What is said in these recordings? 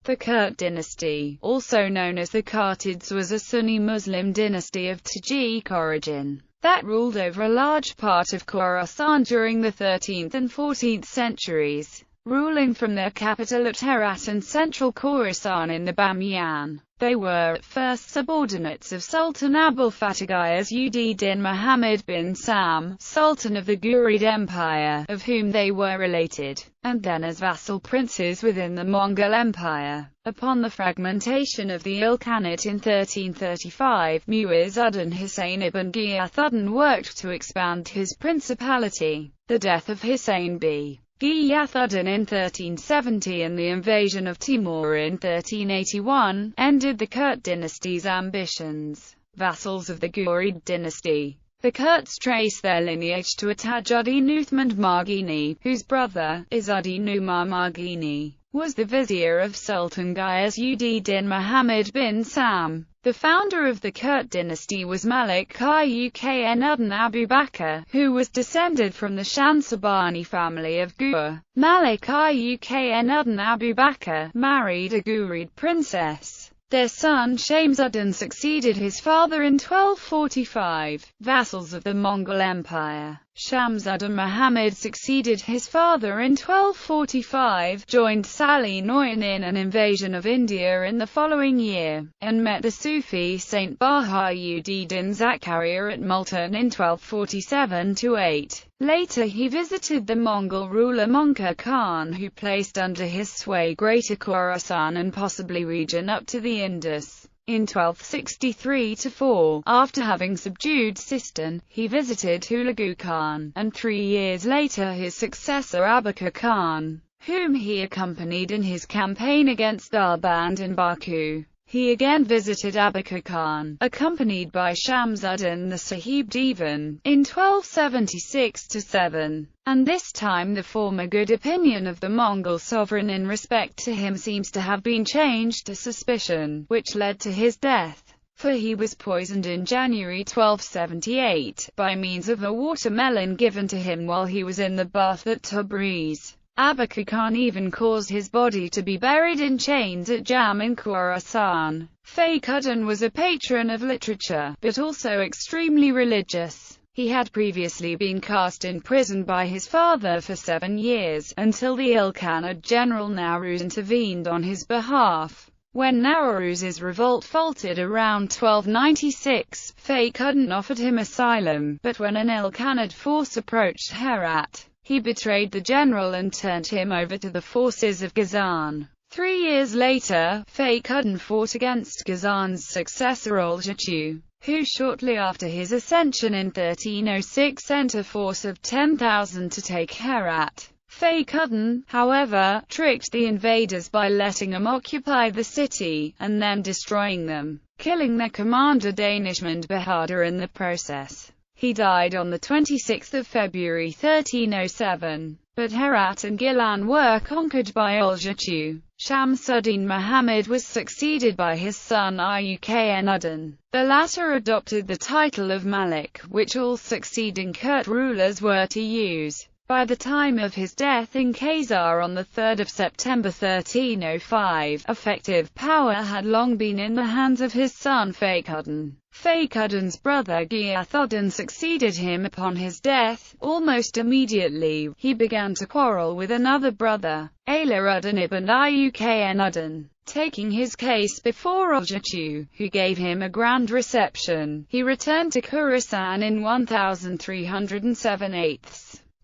The Kurt dynasty, also known as the Kartids, was a Sunni Muslim dynasty of Tajik origin that ruled over a large part of Khorasan during the 13th and 14th centuries, ruling from their capital at Herat and central Khorasan in the Bamiyan. They were at first subordinates of Sultan Abul Fatih Ghiyas-ud-Din Muhammad bin Sam, Sultan of the Ghurid Empire, of whom they were related, and then as vassal princes within the Mongol Empire. Upon the fragmentation of the Ilkhanate in 1335, Mu'izz-ud-Din Husayn ibn Ghiyath-ud-Din worked to expand his principality. The death of Husayn b. Ghiyath-ud-Din in 1370 and the invasion of Timur in 1381 ended the Kurt dynasty's ambitions. Vassals of the Ghurid dynasty. The Kurts trace their lineage to Taj-ud-Din Uthman Margini, whose brother, Izz-ud-Din Umar Margini, was the vizier of Sultan Ghiyas-ud-Din Muhammad bin Sam. The founder of the Kurt dynasty was Malik Ukn-ud-Din Abu Bakr, who was descended from the Shansabani family of Gur. Malik Ukn-ud-Din Abu Bakr married a Ghurid princess. Their son Shams-ud-Din succeeded his father in 1245. Vassals of the Mongol Empire. Shams-ud-Din Muhammad succeeded his father in 1245, joined Salih Noyan in an invasion of India in the following year, and met the Sufi saint Baha'u'ddin Zakaria at Multan in 1247–8. Later he visited the Mongol ruler Mongke Khan, who placed under his sway Greater Khorasan and possibly region up to the Indus. In 1263–4, after having subdued Sistan, he visited Hulagu Khan, and 3 years later his successor Abakar Khan, whom he accompanied in his campaign against Darband in Baku. He again visited Abakar Khan, accompanied by Shams-ud-Din the Sahib Divan, in 1276–7, and this time the former good opinion of the Mongol sovereign in respect to him seems to have been changed to suspicion, which led to his death, for he was poisoned in January 1278, by means of a watermelon given to him while he was in the bath at Tabriz. Abakar Khan even caused his body to be buried in chains at Jam in Khorasan. Fakhr-ud-Din was a patron of literature, but also extremely religious. He had previously been cast in prison by his father for 7 years, until the Ilkhanate general Nowruz intervened on his behalf. When Nowruz's revolt faltered around 1296, Fakhr-ud-Din offered him asylum, but when an Ilkhanate force approached Herat, he betrayed the general and turned him over to the forces of Ghazan. 3 years later, Fakhr-ud-Din fought against Ghazan's successor Uljatu, who shortly after his ascension in 1306 sent a force of 10,000 to take Herat. Fakhr-ud-Din, however, tricked the invaders by letting them occupy the city, and then destroying them, killing their commander Danishmend Bahadur in the process. He died on 26 February 1307, but Herat and Gilan were conquered by Uljatu. Shams-ud-Din Muhammad was succeeded by his son Ukn-ud-Din. The latter adopted the title of Malik, which all succeeding Kurt rulers were to use. By the time of his death in Khazar on 3 September 1305, effective power had long been in the hands of his son Fakhr-ud-Din. Fakhr-ud-Din's brother Ghiyath-ud-Din succeeded him upon his death. Almost immediately, he began to quarrel with another brother, Ala-ud-Din ibn Ukn-ud-Din. Taking his case before Uljatu, who gave him a grand reception, he returned to Khorasan in 1307.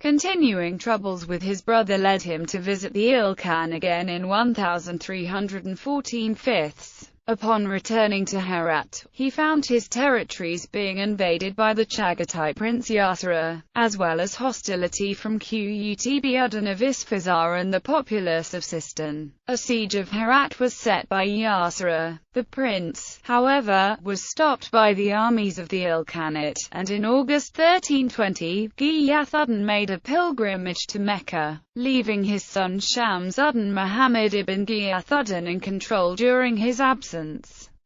Continuing troubles with his brother led him to visit the Ilkhan again in 1314. Upon returning to Herat, he found his territories being invaded by the Chagatai prince Yasura, as well as hostility from Qutb-ud-Din of Isfazar and the populace of Sistan. A siege of Herat was set by Yasura. The prince, however, was stopped by the armies of the Ilkhanate, and in August 1320, Ghiyath-ud-Din made a pilgrimage to Mecca, leaving his son Shams-ud-Din Muhammad ibn Ghiyath-ud-Din in control during his absence.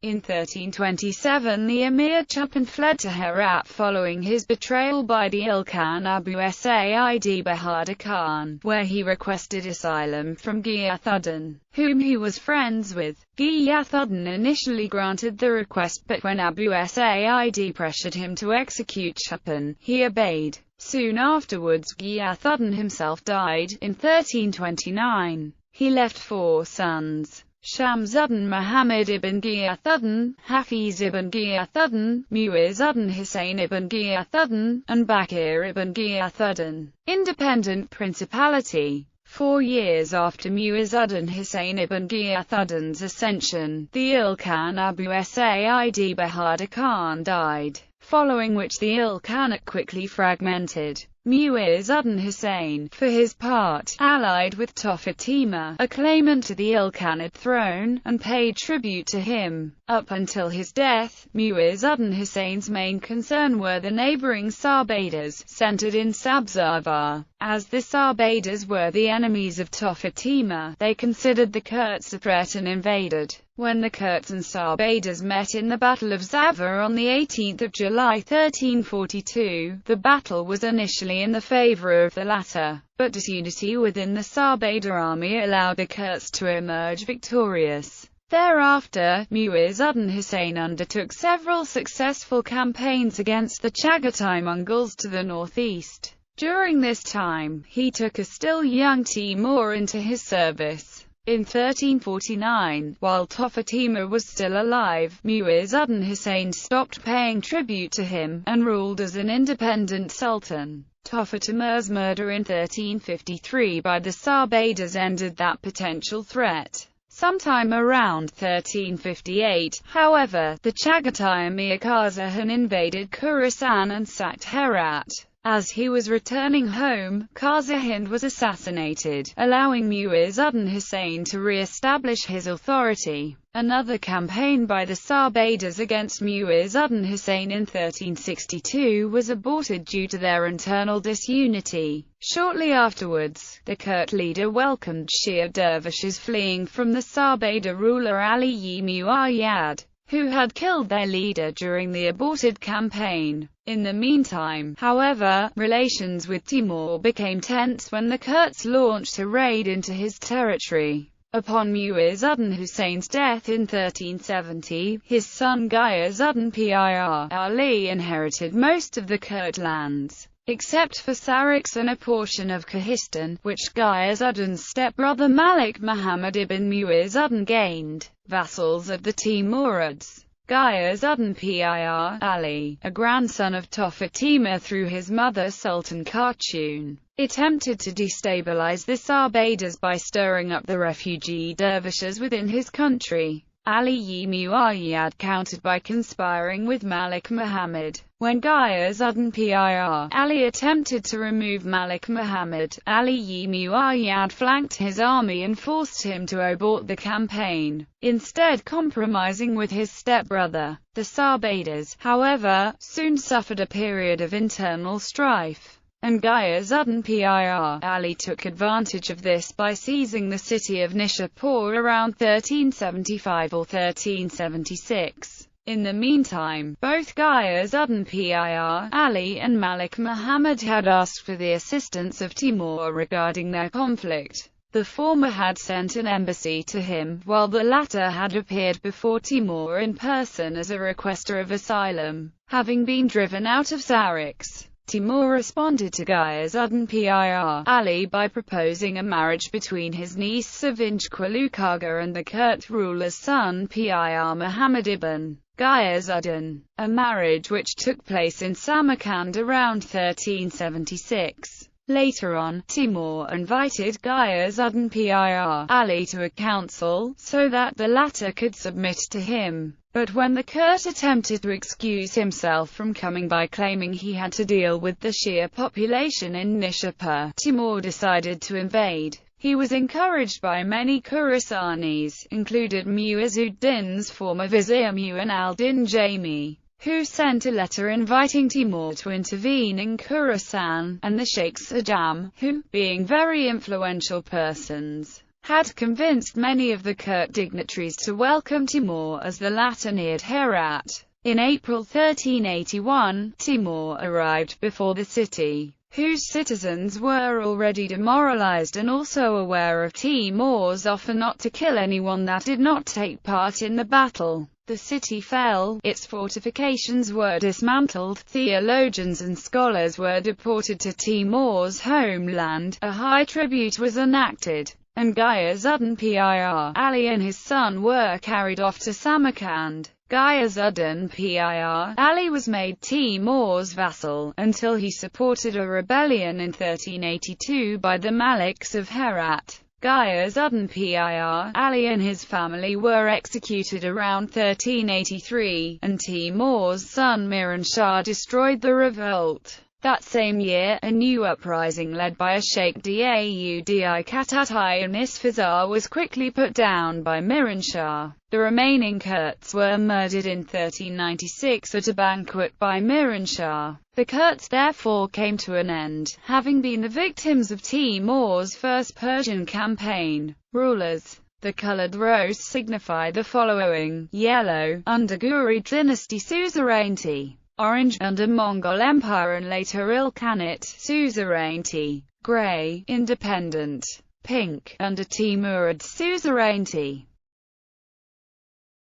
In 1327 the Emir Chupan fled to Herat following his betrayal by the Ilkhan Abu Said Bahadur Khan, where he requested asylum from Ghiyath-ud-Din, whom he was friends with. Ghiyath-ud-Din initially granted the request, but when Abu Said pressured him to execute Chupan, he obeyed. Soon afterwards Ghiyath-ud-Din himself died, in 1329. He left 4 sons: Shams-ud-Din Muhammad ibn Ghiyath-ud-Din, Hafiz ibn Ghiyath-ud-Din, Mu'izz-ud-Din Husayn ibn Ghiyath-ud-Din, and Bakir ibn Ghiyath-ud-Din. Independent principality. 4 years after Mu'izz-ud-Din Husayn ibn Ghiyath-ud-Din's ascension, the Ilkhan Abu Said Bahadur Khan died, following which the Ilkhanate quickly fragmented. Mu'izz-ud-Din Husayn, for his part, allied with Fatima, a claimant to the Ilkhanate throne, and paid tribute to him. Up until his death, Mu'izz-ud-Din Husayn's main concern were the neighboring Sabaydas, centered in Sabzawar. As the Sabaydas were the enemies of Fatima, they considered the Kurds a threat and invaded. When the Kurds and Sabaydas met in the Battle of Zawar on 18 July 1342, the battle was initially in the favor of the latter, but disunity within the Sabayda army allowed the Kurds to emerge victorious. Thereafter, Mu'izz-ud-Din Husayn undertook several successful campaigns against the Chagatai Mongols to the northeast. During this time, he took a still young Timur into his service. In 1349, while Fatima was still alive, Mu'izz-ud-Din Husayn stopped paying tribute to him, and ruled as an independent sultan. Fatima's murder in 1353 by the Sabaydas ended that potential threat. Sometime around 1358, however, the Chagatai Emir Qazahan invaded Khorasan and sacked Herat. As he was returning home, Qazahind was assassinated, allowing Mu'izz-ud-Din Husayn to re-establish his authority. Another campaign by the Sabaydas against Mu'izz-ud-Din Husayn in 1362 was aborted due to their internal disunity. Shortly afterwards, the Kurt leader welcomed Shia dervishes fleeing from the Sabayda ruler Ali Muayyad, who had killed their leader during the aborted campaign. In the meantime, however, relations with Timur became tense when the Kurds launched a raid into his territory. Upon Mu'izz-ud-Din Husayn's death in 1370, his son Ghiyas-ud-Din Pir Ali inherited most of the Kurd lands, except for Saryx and a portion of Kohistan, which Ghiyas-ud-Din's stepbrother Malik Muhammad ibn Mu'izz-ud-Din gained. Vassals of the Timurids. Ghiyas-ud-Din Pir Ali, a grandson of Fatima through his mother Sultan Khatun, attempted to destabilize the Sabaydas by stirring up the refugee dervishes within his country. Ali Muayyad countered by conspiring with Malik Muhammad. When Ghiyas-ud-Din Pir Ali attempted to remove Malik Muhammad, Ali Muayyad flanked his army and forced him to abort the campaign, instead compromising with his stepbrother. The Sabaydas, however, soon suffered a period of internal strife, and Ghiyas-ud-Din Pir Ali took advantage of this by seizing the city of Nishapur around 1375 or 1376. In the meantime, both Ghiyas-ud-Din Pir Ali and Malik Muhammad had asked for the assistance of Timur regarding their conflict. The former had sent an embassy to him, while the latter had appeared before Timur in person as a requester of asylum, having been driven out of Saryx. Timur responded to Ghiyas-ud-Din Pir Ali by proposing a marriage between his niece Savinj Qalukaga and the Kurt ruler's son Pir Muhammad ibn Ghiyas-ud-Din, a marriage which took place in Samarkand around 1376. Later on, Timur invited Ghiyas-ud-Din Pir Ali to a council, so that the latter could submit to him. But when the Kurt attempted to excuse himself from coming by claiming he had to deal with the Shia population in Nishapur, Timur decided to invade. He was encouraged by many Khorasanis, included Mu'izz-ud-Din's former vizier Mu'in al-Din Jami, who sent a letter inviting Timur to intervene in Khorasan, and the Sheikhs Ajam, who, being very influential persons, had convinced many of the Kurd dignitaries to welcome Timur as the latter neared Herat. In April 1381, Timur arrived before the city, whose citizens were already demoralized and also aware of Timur's offer not to kill anyone that did not take part in the battle. The city fell, its fortifications were dismantled, theologians and scholars were deported to Timur's homeland, a high tribute was enacted, and Ghiyas-ud-Din Pir Ali and his son were carried off to Samarkand. Ghiyas-ud-Din Pir Ali was made Timur's vassal, until he supported a rebellion in 1382 by the Maliks of Herat. Ghiyas-ud-Din Pir Ali and his family were executed around 1383, and Timur's son Miran Shah destroyed the revolt. That same year, a new uprising led by a Sheikh Daud Katatai in Isfazar was quickly put down by Miran Shah. The remaining Kurds were murdered in 1396 at a banquet by Miran Shah. The Kurds therefore came to an end, having been the victims of Timur's first Persian campaign. Rulers. The colored rose signify the following: yellow, under Ghurid dynasty suzerainty; orange, under Mongol Empire and later Ilkhanate suzerainty; gray, independent; pink, under Timurid suzerainty.